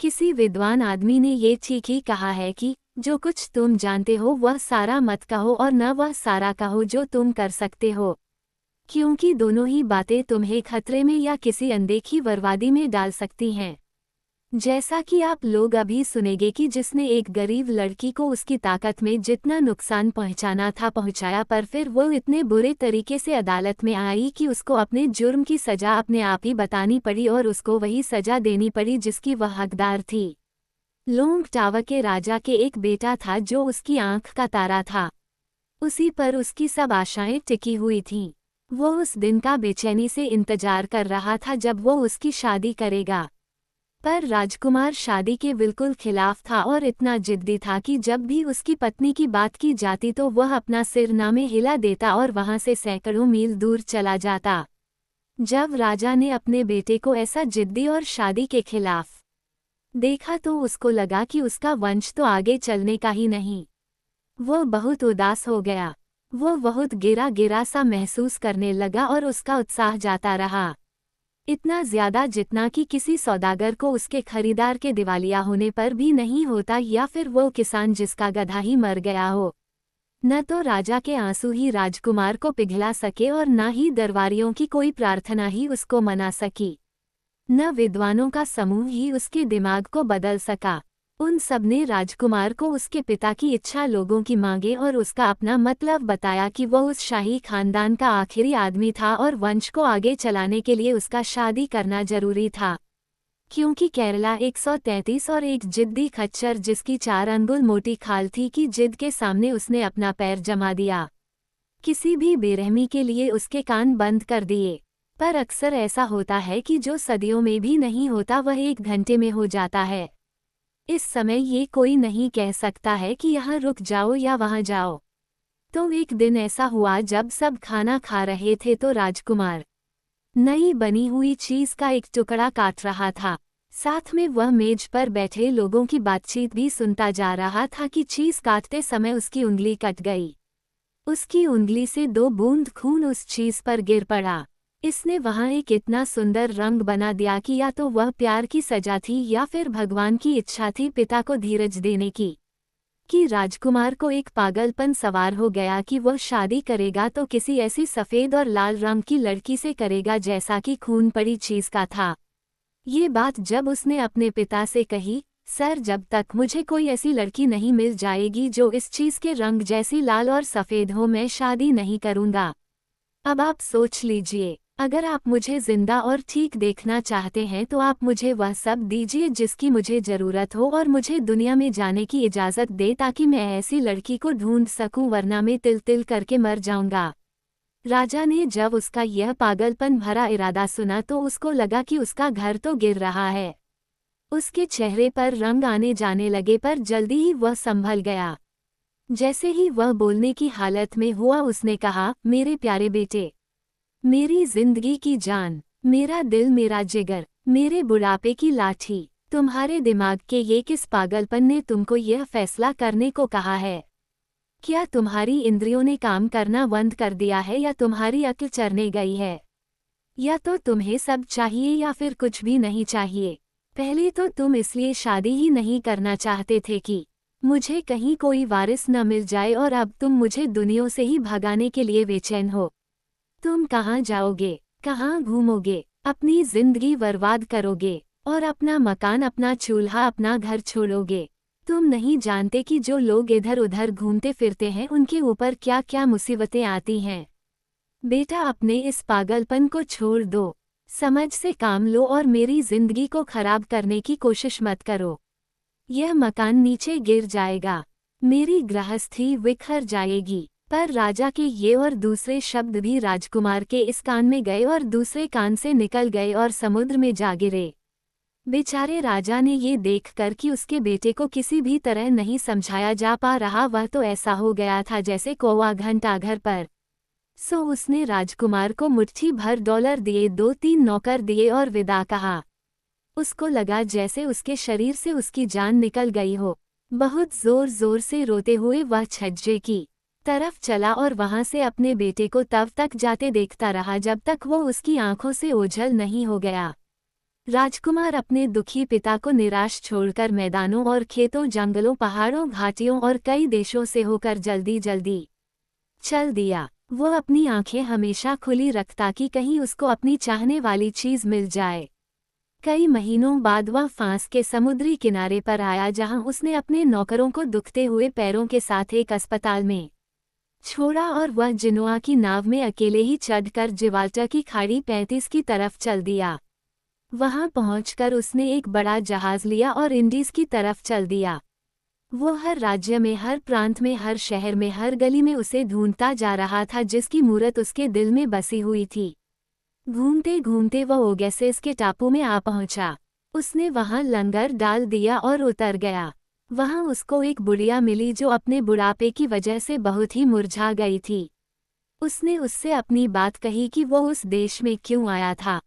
किसी विद्वान आदमी ने ये ठीक ही कहा है कि जो कुछ तुम जानते हो वह सारा मत कहो और न वह सारा कहो जो तुम कर सकते हो, क्योंकि दोनों ही बातें तुम्हें खतरे में या किसी अनदेखी बर्बादी में डाल सकती हैं। जैसा कि आप लोग अभी सुनेंगे कि जिसने एक गरीब लड़की को उसकी ताकत में जितना नुकसान पहुंचाना था पहुंचाया, पर फिर वो इतने बुरे तरीके से अदालत में आई कि उसको अपने जुर्म की सजा अपने आप ही बतानी पड़ी और उसको वही सजा देनी पड़ी जिसकी वह हकदार थी। लोंग टावर के राजा के एक बेटा था जो उसकी आंख का तारा था। उसी पर उसकी सब आशाएं टिकी हुई थीं। वो उस दिन का बेचैनी से इंतजार कर रहा था जब वो उसकी शादी करेगा। पर राजकुमार शादी के बिल्कुल खिलाफ था और इतना जिद्दी था कि जब भी उसकी पत्नी की बात की जाती तो वह अपना सिर नामे हिला देता और वहां से सैकड़ों मील दूर चला जाता। जब राजा ने अपने बेटे को ऐसा जिद्दी और शादी के खिलाफ देखा तो उसको लगा कि उसका वंश तो आगे चलने का ही नहीं। वो बहुत उदास हो गया। वो बहुत गिरा गिरा सा महसूस करने लगा और उसका उत्साह जाता रहा, इतना ज्यादा जितना कि किसी सौदागर को उसके खरीदार के दिवालिया होने पर भी नहीं होता, या फिर वो किसान जिसका गधा ही मर गया हो। न तो राजा के आंसू ही राजकुमार को पिघला सके और न ही दरबारियों की कोई प्रार्थना ही उसको मना सकी। न विद्वानों का समूह ही उसके दिमाग को बदल सका। उन सबने राजकुमार को उसके पिता की इच्छा, लोगों की मांगे और उसका अपना मतलब बताया कि वो उस शाही खानदान का आखिरी आदमी था और वंश को आगे चलाने के लिए उसका शादी करना जरूरी था। क्योंकि केरला 133 और एक जिद्दी खच्चर जिसकी 4 अंगुल मोटी खाल थी कि जिद के सामने उसने अपना पैर जमा दिया। किसी भी बेरहमी के लिए उसके कान बंद कर दिए। पर अक्सर ऐसा होता है कि जो सदियों में भी नहीं होता वह 1 घंटे में हो जाता है। इस समय ये कोई नहीं कह सकता है कि यहाँ रुक जाओ या वहाँ जाओ। तो एक दिन ऐसा हुआ जब सब खाना खा रहे थे तो राजकुमार नई बनी हुई चीज का एक टुकड़ा काट रहा था। साथ में वह मेज पर बैठे लोगों की बातचीत भी सुनता जा रहा था कि चीज काटते समय उसकी उंगली कट गई। उसकी उंगली से 2 बूंद खून उस चीज पर गिर पड़ा। इसने वहां एक इतना सुंदर रंग बना दिया कि या तो वह प्यार की सजा थी या फिर भगवान की इच्छा थी पिता को धीरज देने की। कि राजकुमार को एक पागलपन सवार हो गया कि वह शादी करेगा तो किसी ऐसी सफ़ेद और लाल रंग की लड़की से करेगा जैसा कि खून पड़ी चीज का था। ये बात जब उसने अपने पिता से कही, सर जब तक मुझे कोई ऐसी लड़की नहीं मिल जाएगी जो इस चीज के रंग जैसी लाल और सफ़ेद हो, मैं शादी नहीं करूंगा। अब आप सोच लीजिए, अगर आप मुझे जिंदा और ठीक देखना चाहते हैं तो आप मुझे वह सब दीजिए जिसकी मुझे ज़रूरत हो और मुझे दुनिया में जाने की इजाज़त दे ताकि मैं ऐसी लड़की को ढूंढ सकूं, वरना मैं तिल तिल करके मर जाऊंगा। राजा ने जब उसका यह पागलपन भरा इरादा सुना तो उसको लगा कि उसका घर तो गिर रहा है। उसके चेहरे पर रंग आने जाने लगे, पर जल्दी ही वह संभल गया। जैसे ही वह बोलने की हालत में हुआ उसने कहा, मेरे प्यारे बेटे, मेरी जिंदगी की जान, मेरा दिल, मेरा जिगर, मेरे बुढ़ापे की लाठी, तुम्हारे दिमाग के ये किस पागलपन ने तुमको यह फैसला करने को कहा है? क्या तुम्हारी इंद्रियों ने काम करना बंद कर दिया है या तुम्हारी अक्ल चरने गई है? या तो तुम्हें सब चाहिए या फिर कुछ भी नहीं चाहिए। पहले तो तुम इसलिए शादी ही नहीं करना चाहते थे कि मुझे कहीं कोई वारिस न मिल जाए, और अब तुम मुझे दुनिया से ही भगाने के लिए बेचैन हो। तुम कहाँ जाओगे, कहाँ घूमोगे, अपनी जिंदगी बर्बाद करोगे और अपना मकान, अपना चूल्हा, अपना घर छोड़ोगे। तुम नहीं जानते कि जो लोग इधर उधर घूमते फिरते हैं उनके ऊपर क्या क्या मुसीबतें आती हैं। बेटा, अपने इस पागलपन को छोड़ दो, समझ से काम लो और मेरी जिंदगी को खराब करने की कोशिश मत करो। यह मकान नीचे गिर जाएगा, मेरी गृहस्थी बिखर जाएगी। पर राजा के ये और दूसरे शब्द भी राजकुमार के इस कान में गए और दूसरे कान से निकल गए और समुद्र में जा गिरे। बेचारे राजा ने ये देखकर कि उसके बेटे को किसी भी तरह नहीं समझाया जा पा रहा, वह तो ऐसा हो गया था जैसे कौवा घंटा घर पर। सो उसने राजकुमार को मुट्ठी भर डॉलर दिए, 2-3 नौकर दिए और विदा कहा। उसको लगा जैसे उसके शरीर से उसकी जान निकल गई हो। बहुत जोर जोर से रोते हुए वह छज्जे की तरफ चला और वहां से अपने बेटे को तब तक जाते देखता रहा जब तक वो उसकी आंखों से ओझल नहीं हो गया। राजकुमार अपने दुखी पिता को निराश छोड़कर मैदानों और खेतों, जंगलों, पहाड़ों, घाटियों और कई देशों से होकर जल्दी जल्दी चल दिया। वो अपनी आंखें हमेशा खुली रखता कि कहीं उसको अपनी चाहने वाली चीज मिल जाए। कई महीनों बाद वह फांस के समुद्री किनारे पर आया, जहां उसने अपने नौकरों को दुखते हुए पैरों के साथ एक अस्पताल में छोड़ा और वह जिनोआ की नाव में अकेले ही चढ़कर जिब्राल्टर की खाड़ी 35 की तरफ चल दिया। वहां पहुंचकर उसने एक बड़ा जहाज लिया और इंडीज की तरफ चल दिया। वो हर राज्य में, हर प्रांत में, हर शहर में, हर गली में उसे ढूंढता जा रहा था जिसकी मूरत उसके दिल में बसी हुई थी। घूमते घूमते वह ओगेसिस के टापू में आ पहुंचा। उसने वहां लंगर डाल दिया और उतर गया। वहां उसको एक बुढ़िया मिली जो अपने बुढ़ापे की वजह से बहुत ही मुरझा गई थी। उसने उससे अपनी बात कही कि वो उस देश में क्यों आया था।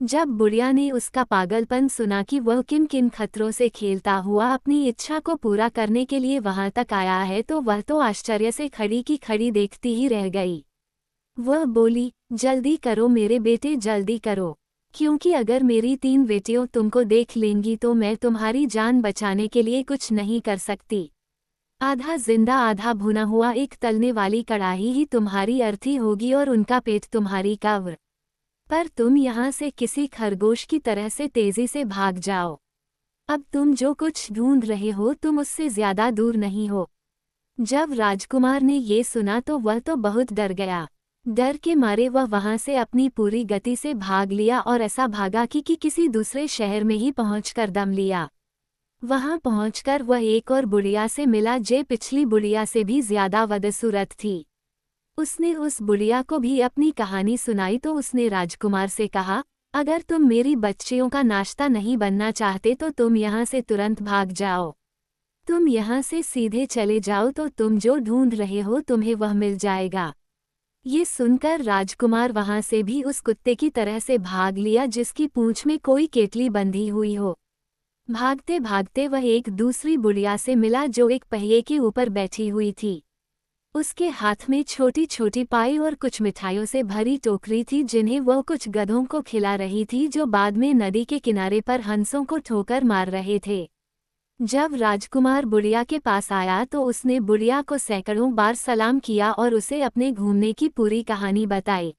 जब बुढ़िया ने उसका पागलपन सुना कि वह किन किन खतरों से खेलता हुआ अपनी इच्छा को पूरा करने के लिए वहां तक आया है, तो वह तो आश्चर्य से खड़ी की खड़ी देखती ही रह गई। वह बोली, जल्दी करो मेरे बेटे, जल्दी करो, क्योंकि अगर मेरी 3 बेटियों तुमको देख लेंगी तो मैं तुम्हारी जान बचाने के लिए कुछ नहीं कर सकती। आधा जिंदा आधा भुना हुआ एक तलने वाली कड़ाही ही तुम्हारी अर्थी होगी और उनका पेट तुम्हारी कब्र। पर तुम यहाँ से किसी खरगोश की तरह से तेजी से भाग जाओ। अब तुम जो कुछ ढूंढ रहे हो तुम उससे ज्यादा दूर नहीं हो। जब राजकुमार ने ये सुना तो वह तो बहुत डर गया। डर के मारे वह वहां से अपनी पूरी गति से भाग लिया और ऐसा भागा कि किसी दूसरे शहर में ही पहुंचकर दम लिया। वहां पहुंचकर वह एक और बुढ़िया से मिला जो पिछली बुढ़िया से भी ज्यादा बदसूरत थी। उसने उस बुढ़िया को भी अपनी कहानी सुनाई तो उसने राजकुमार से कहा, अगर तुम मेरी बच्चियों का नाश्ता नहीं बनना चाहते तो तुम यहाँ से तुरंत भाग जाओ। तुम यहाँ से सीधे चले जाओ तो तुम जो ढूंढ रहे हो तुम्हें वह मिल जाएगा। ये सुनकर राजकुमार वहां से भी उस कुत्ते की तरह से भाग लिया जिसकी पूंछ में कोई केतली बंधी हुई हो। भागते भागते वह एक दूसरी बुढ़िया से मिला जो एक पहिए के ऊपर बैठी हुई थी। उसके हाथ में छोटी छोटी पाई और कुछ मिठाइयों से भरी टोकरी थी जिन्हें वह कुछ गधों को खिला रही थी जो बाद में नदी के किनारे पर हंसों को ठोकर मार रहे थे। जब राजकुमार बुढ़िया के पास आया तो उसने बुढ़िया को सैकड़ों बार सलाम किया और उसे अपने घूमने की पूरी कहानी बताई।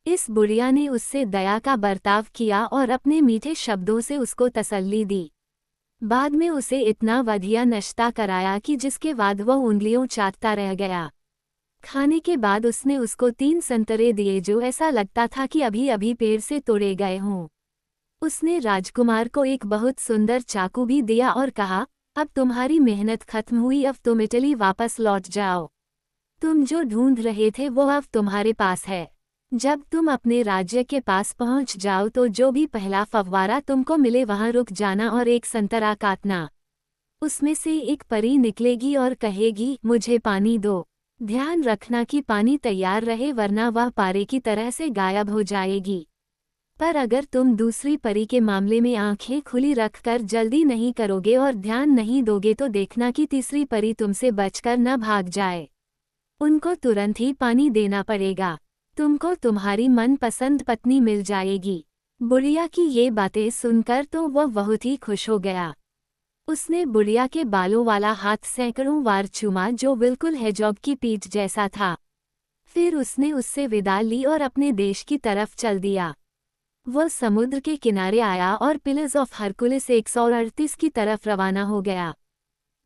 इस बुढ़िया ने उससे दया का बर्ताव किया और अपने मीठे शब्दों से उसको तसल्ली दी। बाद में उसे इतना बढ़िया नाश्ता कराया कि जिसके बाद वह उंगलियों चाटता रह गया। खाने के बाद उसने उसको 3 संतरे दिए जो ऐसा लगता था कि अभी अभी पेड़ से तोड़े गए हों। उसने राजकुमार को एक बहुत सुंदर चाकू भी दिया और कहा, अब तुम्हारी मेहनत खत्म हुई, अब तुम इटली वापस लौट जाओ। तुम जो ढूंढ रहे थे वो अब तुम्हारे पास है। जब तुम अपने राज्य के पास पहुंच जाओ तो जो भी पहला फव्वारा तुमको मिले वहां रुक जाना और एक संतरा काटना। उसमें से एक परी निकलेगी और कहेगी, मुझे पानी दो। ध्यान रखना कि पानी तैयार रहे वरना वह पारे की तरह से गायब हो जाएगी। पर अगर तुम दूसरी परी के मामले में आंखें खुली रखकर जल्दी नहीं करोगे और ध्यान नहीं दोगे तो देखना कि तीसरी परी तुमसे बचकर न भाग जाए। उनको तुरंत ही पानी देना पड़ेगा। तुमको तुम्हारी मनपसंद पत्नी मिल जाएगी। बुढ़िया की ये बातें सुनकर तो वह बहुत ही खुश हो गया। उसने बुढ़िया के बालों वाला हाथ सैकड़ों बार चूमा जो बिल्कुल हेजॉग की पीठ जैसा था। फिर उसने उससे विदा ली और अपने देश की तरफ चल दिया। वह समुद्र के किनारे आया और पिलर्स ऑफ हरकुलिस 138 की तरफ रवाना हो गया।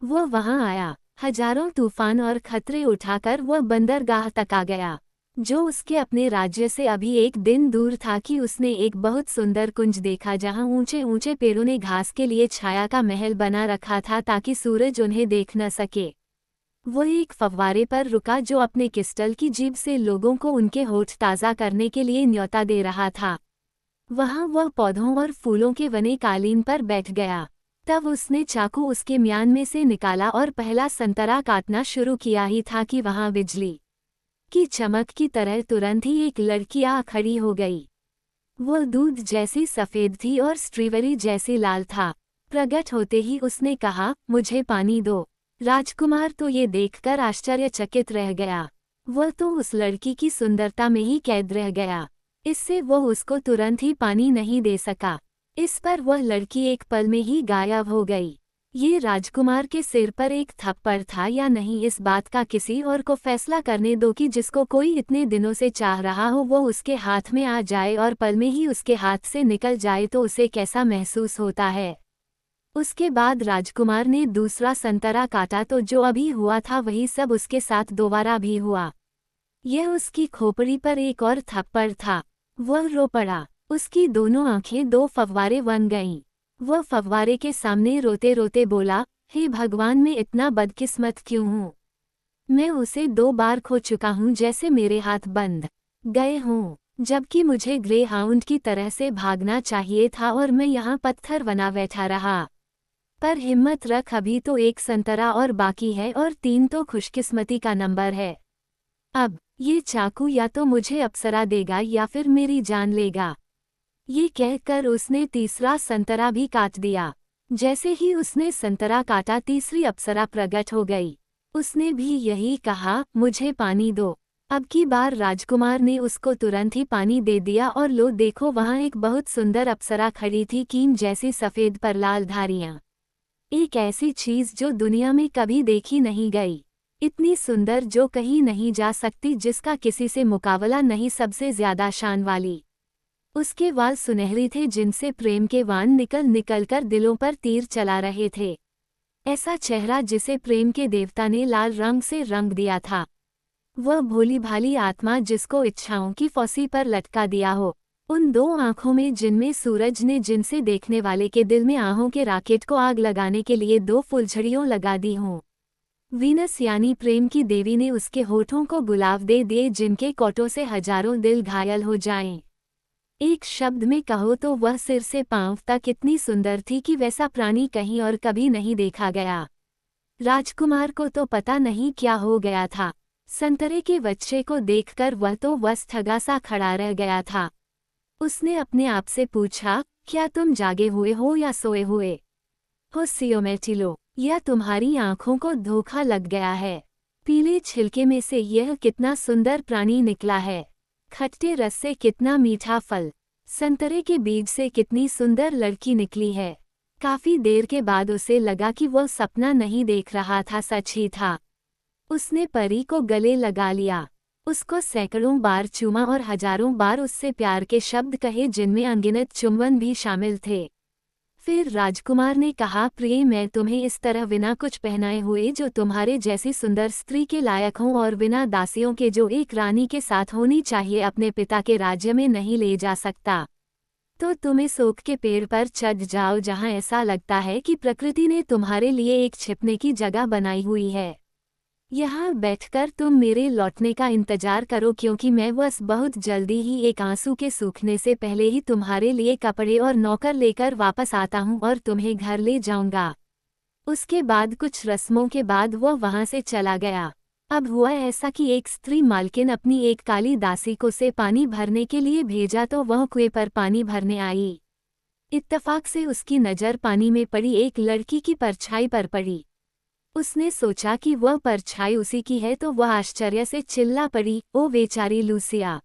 वह वहां आया, हजारों तूफान और खतरे उठाकर वह बंदरगाह तक आ गया, जो उसके अपने राज्य से अभी एक दिन दूर था कि उसने एक बहुत सुंदर कुंज देखा जहां ऊंचे ऊंचे पेड़ों ने घास के लिए छाया का महल बना रखा था ताकि सूरज उन्हें देख न सके। वह एक फव्वारे पर रुका जो अपने क्रिस्टल की जीभ से लोगों को उनके होठ ताज़ा करने के लिए न्योता दे रहा था। वहां वह पौधों और फूलों के बने कालीन पर बैठ गया। तब उसने चाकू उसके म्यान में से निकाला और पहला संतरा काटना शुरू किया ही था कि वहां बिजली की चमक की तरह तुरंत ही एक लड़की आ खड़ी हो गई। वह दूध जैसी सफ़ेद थी और स्ट्रॉबेरी जैसी लाल था। प्रकट होते ही उसने कहा, मुझे पानी दो। राजकुमार तो ये देखकर आश्चर्यचकित रह गया। वह तो उस लड़की की सुंदरता में ही कैद रह गया। इससे वह उसको तुरंत ही पानी नहीं दे सका। इस पर वह लड़की एक पल में ही गायब हो गई। ये राजकुमार के सिर पर एक थप्पड़ था या नहीं, इस बात का किसी और को फैसला करने दो कि जिसको कोई इतने दिनों से चाह रहा हो वो उसके हाथ में आ जाए और पल में ही उसके हाथ से निकल जाए तो उसे कैसा महसूस होता है। उसके बाद राजकुमार ने दूसरा संतरा काटा तो जो अभी हुआ था वही सब उसके साथ दोबारा भी हुआ। यह उसकी खोपड़ी पर एक और थप्पड़ था। वह रो पड़ा। उसकी दोनों आंखें दो फव्वारे बन गईं। वह फव्वारे के सामने रोते रोते बोला, हे भगवान, मैं इतना बदकिस्मत क्यों हूँ। मैं उसे 2 बार खो चुका हूँ, जैसे मेरे हाथ बंध गए हों, जबकि मुझे ग्रे हाउंड की तरह से भागना चाहिए था और मैं यहाँ पत्थर बना बैठा रहा। पर हिम्मत रख, अभी तो एक संतरा और बाकी है और 3 तो खुशकिस्मती का नंबर है। अब ये चाकू या तो मुझे अप्सरा देगा या फिर मेरी जान लेगा। ये कहकर उसने तीसरा संतरा भी काट दिया। जैसे ही उसने संतरा काटा तीसरी अप्सरा प्रकट हो गई। उसने भी यही कहा, मुझे पानी दो। अब की बार राजकुमार ने उसको तुरंत ही पानी दे दिया और लो देखो वहाँ एक बहुत सुंदर अप्सरा खड़ी थी, कीम जैसी सफ़ेद पर लाल धारियाँ। एक ऐसी चीज़ जो दुनिया में कभी देखी नहीं गई, इतनी सुंदर जो कहीं नहीं जा सकती, जिसका किसी से मुकाबला नहीं, सबसे ज्यादा शान वाली। उसके वाल सुनहरी थे जिनसे प्रेम के वाण निकल निकल कर दिलों पर तीर चला रहे थे। ऐसा चेहरा जिसे प्रेम के देवता ने लाल रंग से रंग दिया था। वह भोली भाली आत्मा जिसको इच्छाओं की फौसी पर लटका दिया हो। उन 2 आँखों में जिनमें सूरज ने जिनसे देखने वाले के दिल में आहों के राकेट को आग लगाने के लिए 2 फुलझड़ियों लगा दी हों। वीनस यानी प्रेम की देवी ने उसके होठों को गुलाब दे दिए जिनके कोटों से हजारों दिल घायल हो जाएं। एक शब्द में कहो तो वह सिर से पांव तक इतनी सुंदर थी कि वैसा प्राणी कहीं और कभी नहीं देखा गया। राजकुमार को तो पता नहीं क्या हो गया था। संतरे के बच्चे को देखकर वह तो बस ठगा सा खड़ा रह गया था। उसने अपने आप से पूछा, क्या तुम जागे हुए हो या सोए हुए हो सियोमेटिलो, या तुम्हारी आंखों को धोखा लग गया है। पीले छिलके में से यह कितना सुंदर प्राणी निकला है। खट्टे रस से कितना मीठा फल, संतरे के बीज से कितनी सुंदर लड़की निकली है। काफी देर के बाद उसे लगा कि वह सपना नहीं देख रहा था, सच ही था। उसने परी को गले लगा लिया, उसको सैकड़ों बार चूमा और हजारों बार उससे प्यार के शब्द कहे जिनमें अनगिनत चुंबन भी शामिल थे। फिर राजकुमार ने कहा, प्रिय, मैं तुम्हें इस तरह बिना कुछ पहनाए हुए जो तुम्हारे जैसी सुंदर स्त्री के लायक हों और बिना दासियों के जो एक रानी के साथ होनी चाहिए अपने पिता के राज्य में नहीं ले जा सकता। तो तुम इस ओक के पेड़ पर चढ़ जाओ जहां ऐसा लगता है कि प्रकृति ने तुम्हारे लिए एक छिपने की जगह बनाई हुई है। यहाँ बैठकर तुम मेरे लौटने का इंतजार करो, क्योंकि मैं बस बहुत जल्दी ही एक आंसू के सूखने से पहले ही तुम्हारे लिए कपड़े और नौकर लेकर वापस आता हूँ और तुम्हें घर ले जाऊंगा। उसके बाद कुछ रस्मों के बाद वह वहां से चला गया। अब हुआ ऐसा कि एक स्त्री मालकिन अपनी एक काली दासी को से पानी भरने के लिए भेजा तो वह कुएं पर पानी भरने आई। इत्तफाक से उसकी नज़र पानी में पड़ी एक लड़की की परछाई पर पड़ी। उसने सोचा कि वह परछाई उसी की है तो वह आश्चर्य से चिल्ला पड़ी, ओ बेचारी लूसिया,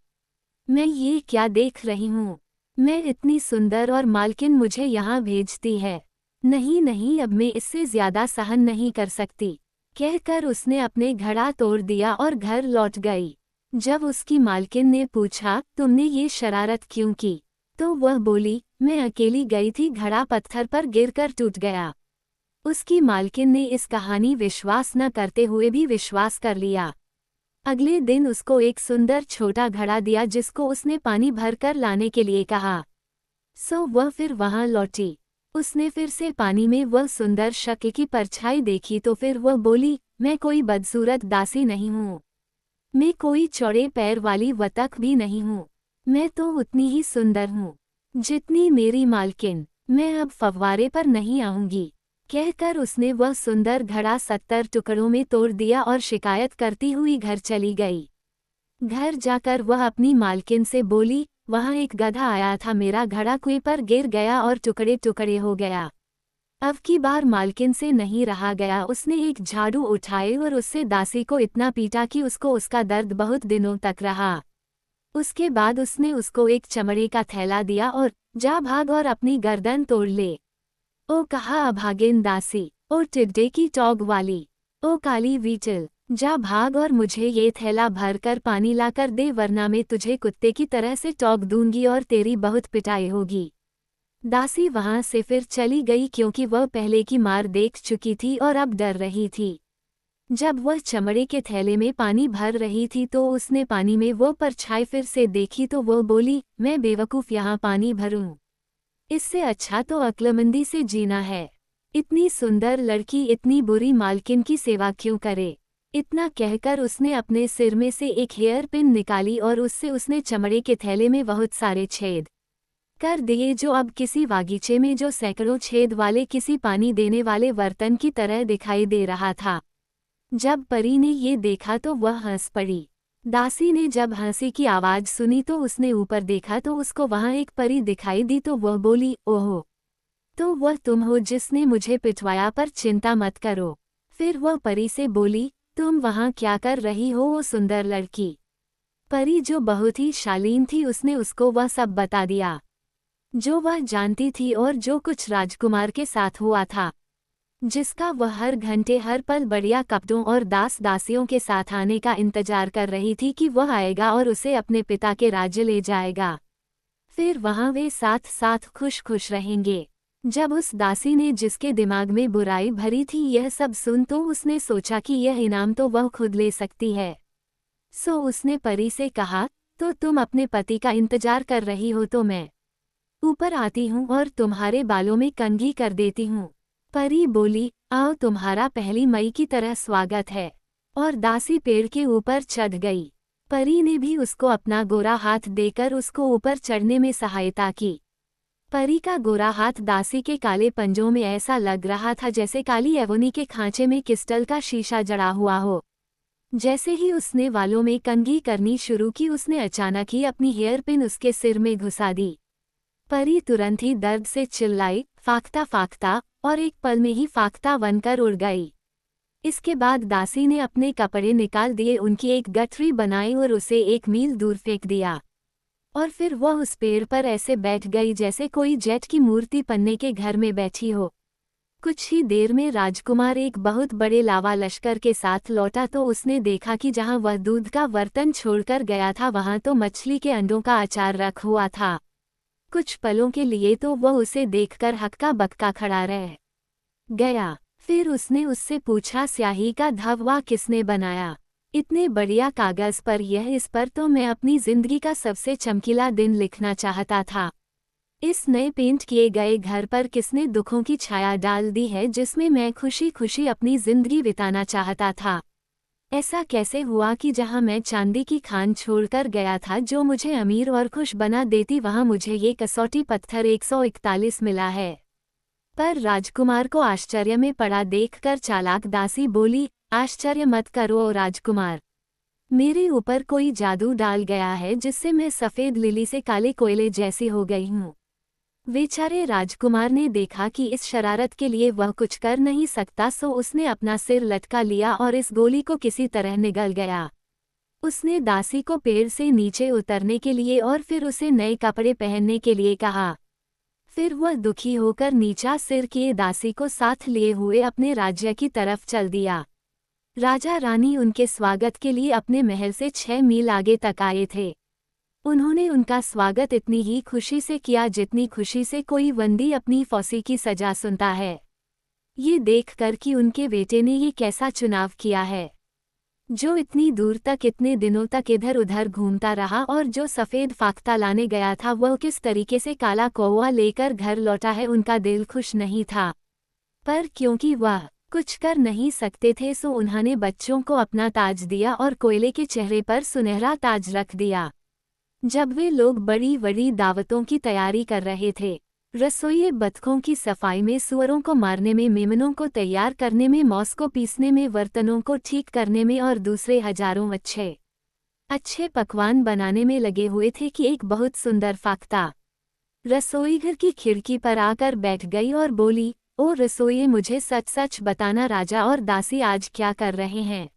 मैं ये क्या देख रही हूँ। मैं इतनी सुंदर और मालकिन मुझे यहाँ भेजती है। नहीं नहीं, अब मैं इससे ज्यादा सहन नहीं कर सकती, कहकर उसने अपने घड़ा तोड़ दिया और घर लौट गई। जब उसकी मालकिन ने पूछा, तुमने ये शरारत क्यों की, तो वह बोली, मैं अकेली गई थी, घड़ा पत्थर पर गिरकर टूट गया। उसकी मालकिन ने इस कहानी विश्वास न करते हुए भी विश्वास कर लिया। अगले दिन उसको एक सुंदर छोटा घड़ा दिया जिसको उसने पानी भरकर लाने के लिए कहा। सो वह फिर वहां लौटी। उसने फिर से पानी में वह सुंदर शक्ल की परछाई देखी तो फिर वह बोली, मैं कोई बदसूरत दासी नहीं हूँ, मैं कोई चौड़े पैर वाली वतक भी नहीं हूँ, मैं तो उतनी ही सुंदर हूँ जितनी मेरी मालकिन। मैं अब फव्वारे पर नहीं आऊंगी, कहकर उसने वह सुंदर घड़ा 70 टुकड़ों में तोड़ दिया और शिकायत करती हुई घर चली गई। घर जाकर वह अपनी मालकिन से बोली, वहाँ एक गधा आया था, मेरा घड़ा कुएं पर गिर गया और टुकड़े टुकड़े हो गया। अब की बार मालकिन से नहीं रहा गया, उसने एक झाड़ू उठाए और उससे दासी को इतना पीटा कि उसको उसका दर्द बहुत दिनों तक रहा। उसके बाद उसने उसको एक चमड़े का थैला दिया और जा भाग और अपनी गर्दन तोड़ ले। ओ कहा अभागिन दासी, ओ टिड्डे की टॉग वाली, ओ काली वीटल, जा भाग और मुझे ये थैला भर कर पानी लाकर दे, वरना मैं तुझे कुत्ते की तरह से टॉग दूंगी और तेरी बहुत पिटाई होगी। दासी वहां से फिर चली गई क्योंकि वह पहले की मार देख चुकी थी और अब डर रही थी। जब वह चमड़े के थैले में पानी भर रही थी तो उसने पानी में वो परछाई फिर से देखी तो वो बोली, मैं बेवकूफ़ यहाँ पानी भरूं, इससे अच्छा तो अक्लमंदी से जीना है। इतनी सुंदर लड़की इतनी बुरी मालकिन की सेवा क्यों करे। इतना कहकर उसने अपने सिर में से एक हेयर पिन निकाली और उससे उसने चमड़े के थैले में बहुत सारे छेद कर दिए, जो अब किसी बागीचे में जो सैकड़ों छेद वाले किसी पानी देने वाले बर्तन की तरह दिखाई दे रहा था। जब परी ने ये देखा तो वह हंस पड़ी। दासी ने जब हंसी की आवाज़ सुनी तो उसने ऊपर देखा तो उसको वहां एक परी दिखाई दी तो वह बोली, ओहो, तो वह तुम हो जिसने मुझे पिटवाया, पर चिंता मत करो। फिर वह परी से बोली, तुम वहां क्या कर रही हो वो सुंदर लड़की। परी जो बहुत ही शालीन थी उसने उसको वह सब बता दिया जो वह जानती थी और जो कुछ राजकुमार के साथ हुआ था, जिसका वह हर घंटे हर पल बढ़िया कपड़ों और दास दासियों के साथ आने का इंतजार कर रही थी कि वह आएगा और उसे अपने पिता के राज्य ले जाएगा। फिर वहां वे साथ साथ खुश खुश रहेंगे। जब उस दासी ने जिसके दिमाग में बुराई भरी थी यह सब सुन तो उसने सोचा कि यह इनाम तो वह खुद ले सकती है। सो उसने परी से कहा, तो तुम अपने पति का इंतजार कर रही हो तो मैं ऊपर आती हूँ और तुम्हारे बालों में कंघी कर देती हूँ। परी बोली, आओ, तुम्हारा 1 मई की तरह स्वागत है। और दासी पेड़ के ऊपर चढ़ गई। परी ने भी उसको अपना गोरा हाथ देकर उसको ऊपर चढ़ने में सहायता की। परी का गोरा हाथ दासी के काले पंजों में ऐसा लग रहा था जैसे काली एवोनी के खांचे में क्रिस्टल का शीशा जड़ा हुआ हो। जैसे ही उसने वालों में कंघी करनी शुरू की उसने अचानक ही अपनी हेयर पिन उसके सिर में घुसा दी। परी तुरंत ही दर्द से चिल्लाई, फाख्ता फाख्ता, और एक पल में ही फाख्ता बनकर उड़ गई। इसके बाद दासी ने अपने कपड़े निकाल दिए, उनकी एक गठरी बनाई और उसे 1 मील दूर फेंक दिया। और फिर वह उस पेड़ पर ऐसे बैठ गई जैसे कोई जेठ की मूर्ति पन्ने के घर में बैठी हो। कुछ ही देर में राजकुमार एक बहुत बड़े लावा लश्कर के साथ लौटा तो उसने देखा कि जहां वह दूध का बर्तन छोड़कर गया था वहां तो मछली के अंडों का अचार रख हुआ था। कुछ पलों के लिए तो वह उसे देखकर हक्का बक्का खड़ा रह गया। फिर उसने उससे पूछा, स्याही का धब्बा किसने बनाया? इतने बढ़िया कागज पर इस पर तो मैं अपनी जिंदगी का सबसे चमकीला दिन लिखना चाहता था। इस नए पेंट किए गए घर पर किसने दुखों की छाया डाल दी है जिसमें मैं खुशी खुशी अपनी जिंदगी बिताना चाहता था। ऐसा कैसे हुआ कि जहां मैं चांदी की खान छोड़कर गया था जो मुझे अमीर और खुश बना देती, वहां मुझे ये कसौटी पत्थर 141 मिला है। पर राजकुमार को आश्चर्य में पड़ा देखकर चालाक दासी बोली, आश्चर्य मत करो ओ राजकुमार, मेरे ऊपर कोई जादू डाल गया है जिससे मैं सफ़ेद लिली से काले कोयले जैसी हो गई हूँ। बेचारे राजकुमार ने देखा कि इस शरारत के लिए वह कुछ कर नहीं सकता, सो उसने अपना सिर लटका लिया और इस गोली को किसी तरह निगल गया। उसने दासी को पेड़ से नीचे उतरने के लिए और फिर उसे नए कपड़े पहनने के लिए कहा। फिर वह दुखी होकर नीचा सिर किए दासी को साथ लिए हुए अपने राज्य की तरफ चल दिया। राजा रानी उनके स्वागत के लिए अपने महल से 6 मील आगे तक आए थे। उन्होंने उनका स्वागत इतनी ही खुशी से किया जितनी खुशी से कोई बंदी अपनी फांसी की सजा सुनता है। ये देखकर कि उनके बेटे ने ये कैसा चुनाव किया है, जो इतनी दूर तक इतने दिनों तक इधर उधर घूमता रहा, और जो सफ़ेद फाख्ता लाने गया था वह किस तरीके से काला कौवा लेकर घर लौटा है, उनका दिल खुश नहीं था। पर क्योंकि वह कुछ कर नहीं सकते थे सो उन्होंने बच्चों को अपना ताज दिया और कोयले के चेहरे पर सुनहरा ताज रख दिया। जब वे लोग बड़ी बड़ी दावतों की तैयारी कर रहे थे, रसोइये बतखों की सफाई में, सुअरों को मारने में, मेमनों को तैयार करने में, मौस को पीसने में, बर्तनों को ठीक करने में और दूसरे हजारों अच्छे पकवान बनाने में लगे हुए थे कि एक बहुत सुंदर फाख्ता रसोईघर की खिड़की पर आकर बैठ गई और बोली, ओ रसोइये, मुझे सच सच बताना, राजा और दासी आज क्या कर रहे हैं?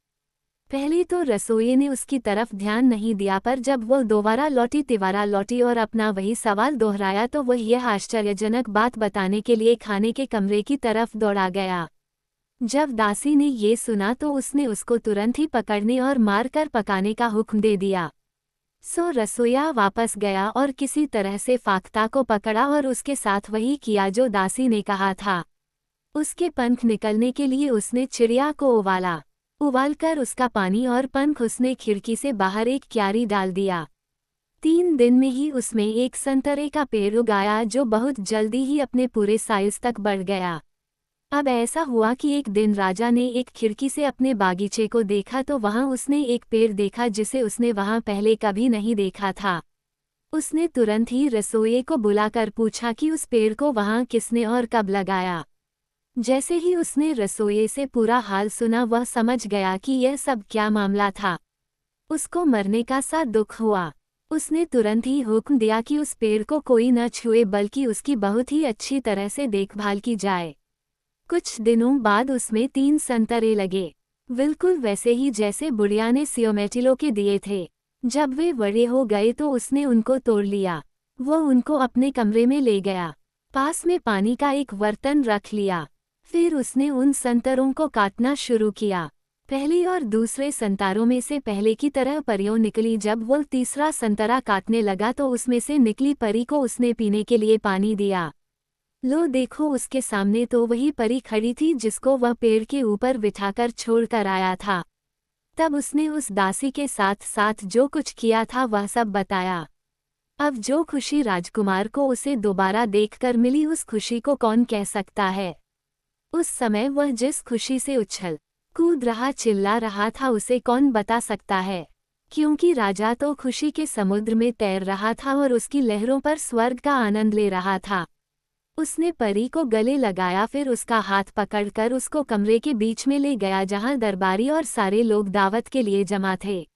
पहले तो रसोइये ने उसकी तरफ ध्यान नहीं दिया, पर जब वो दोबारा तिवारा लौटी और अपना वही सवाल दोहराया तो वह यह आश्चर्यजनक बात बताने के लिए खाने के कमरे की तरफ दौड़ा गया। जब दासी ने ये सुना तो उसने उसको तुरंत ही पकड़ने और मारकर पकाने का हुक्म दे दिया। सो रसोइया वापस गया और किसी तरह से फाख्ता को पकड़ा और उसके साथ वही किया जो दासी ने कहा था। उसके पंख निकलने के लिए उसने चिड़िया को उबालकर उसका पानी और पंख उसने खिड़की से बाहर एक क्यारी डाल दिया। 3 दिन में ही उसमें एक संतरे का पेड़ उगाया जो बहुत जल्दी ही अपने पूरे साइज तक बढ़ गया। अब ऐसा हुआ कि एक दिन राजा ने एक खिड़की से अपने बागीचे को देखा तो वहां उसने एक पेड़ देखा जिसे उसने वहां पहले कभी नहीं देखा था। उसने तुरंत ही रसोइये को बुलाकर पूछा कि उस पेड़ को वहां किसने और कब लगाया। जैसे ही उसने रसोइये से पूरा हाल सुना वह समझ गया कि यह सब क्या मामला था। उसको मरने का सा दुख हुआ। उसने तुरंत ही हुक्म दिया कि उस पेड़ को कोई न छुए बल्कि उसकी बहुत ही अच्छी तरह से देखभाल की जाए। कुछ दिनों बाद उसमें 3 संतरे लगे, बिल्कुल वैसे ही जैसे बुढ़िया ने सियोमेटिलो के दिए थे। जब वे बड़े हो गए तो उसने उनको तोड़ लिया। वो उनको अपने कमरे में ले गया, पास में पानी का एक बर्तन रख लिया। फिर उसने उन संतरों को काटना शुरू किया। पहले और दूसरे संतरों में से पहले की तरह परियों निकली। जब वो तीसरा संतरा काटने लगा तो उसमें से निकली परी को उसने पीने के लिए पानी दिया। लो देखो, उसके सामने तो वही परी खड़ी थी जिसको वह पेड़ के ऊपर बिठाकर छोड़ कर आया था। तब उसने उस दासी के साथ साथ जो कुछ किया था वह सब बताया। अब जो खुशी राजकुमार को उसे दोबारा देखकर मिली उस खुशी को कौन कह सकता है। उस समय वह जिस खुशी से उछल कूद रहा चिल्ला रहा था उसे कौन बता सकता है, क्योंकि राजा तो खुशी के समुद्र में तैर रहा था और उसकी लहरों पर स्वर्ग का आनंद ले रहा था। उसने परी को गले लगाया, फिर उसका हाथ पकड़कर उसको कमरे के बीच में ले गया जहां दरबारी और सारे लोग दावत के लिए जमा थे।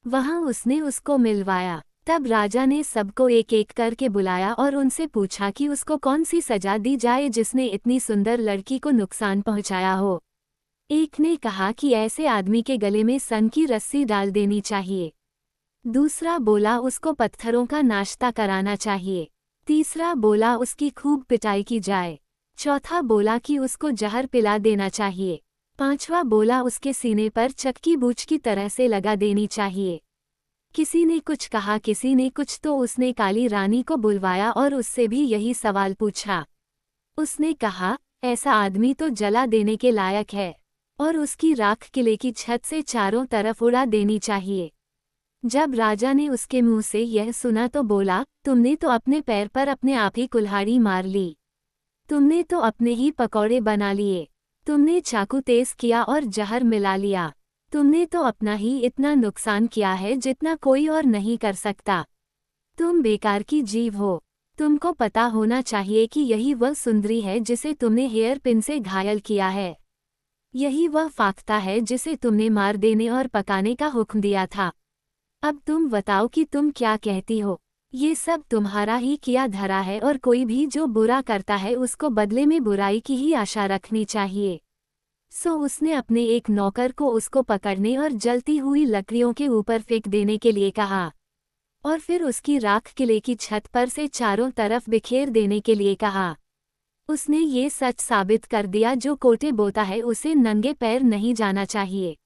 वहां उसने उसको मिलवाया। तब राजा ने सबको एक एक करके बुलाया और उनसे पूछा कि उसको कौन सी सजा दी जाए जिसने इतनी सुंदर लड़की को नुकसान पहुंचाया हो। एक ने कहा कि ऐसे आदमी के गले में सन की रस्सी डाल देनी चाहिए। दूसरा बोला उसको पत्थरों का नाश्ता कराना चाहिए। तीसरा बोला उसकी खूब पिटाई की जाए। चौथा बोला कि उसको जहर पिला देना चाहिए। 5वां बोला उसके सीने पर चक्की बूच की तरह से लगा देनी चाहिए। किसी ने कुछ कहा, किसी ने कुछ, तो उसने काली रानी को बुलवाया और उससे भी यही सवाल पूछा। उसने कहा ऐसा आदमी तो जला देने के लायक है और उसकी राख किले की छत से चारों तरफ उड़ा देनी चाहिए। जब राजा ने उसके मुंह से यह सुना तो बोला, तुमने तो अपने पैर पर अपने आप ही कुल्हाड़ी मार ली। तुमने तो अपने ही पकौड़े बना लिए। तुमने चाकू तेज किया और जहर मिला लिया। तुमने तो अपना ही इतना नुकसान किया है जितना कोई और नहीं कर सकता। तुम बेकार की जीव हो। तुमको पता होना चाहिए कि यही वह सुंदरी है जिसे तुमने हेयर पिन से घायल किया है। यही वह फाख्ता है जिसे तुमने मार देने और पकाने का हुक्म दिया था। अब तुम बताओ कि तुम क्या कहती हो। ये सब तुम्हारा ही किया धरा है और कोई भी जो बुरा करता है उसको बदले में बुराई की ही आशा रखनी चाहिए। सो उसने अपने एक नौकर को उसको पकड़ने और जलती हुई लकड़ियों के ऊपर फेंक देने के लिए कहा और फिर उसकी राख किले की छत पर से चारों तरफ बिखेर देने के लिए कहा। उसने ये सच साबित कर दिया, जो कोटे बोता है उसे नंगे पैर नहीं जाना चाहिए।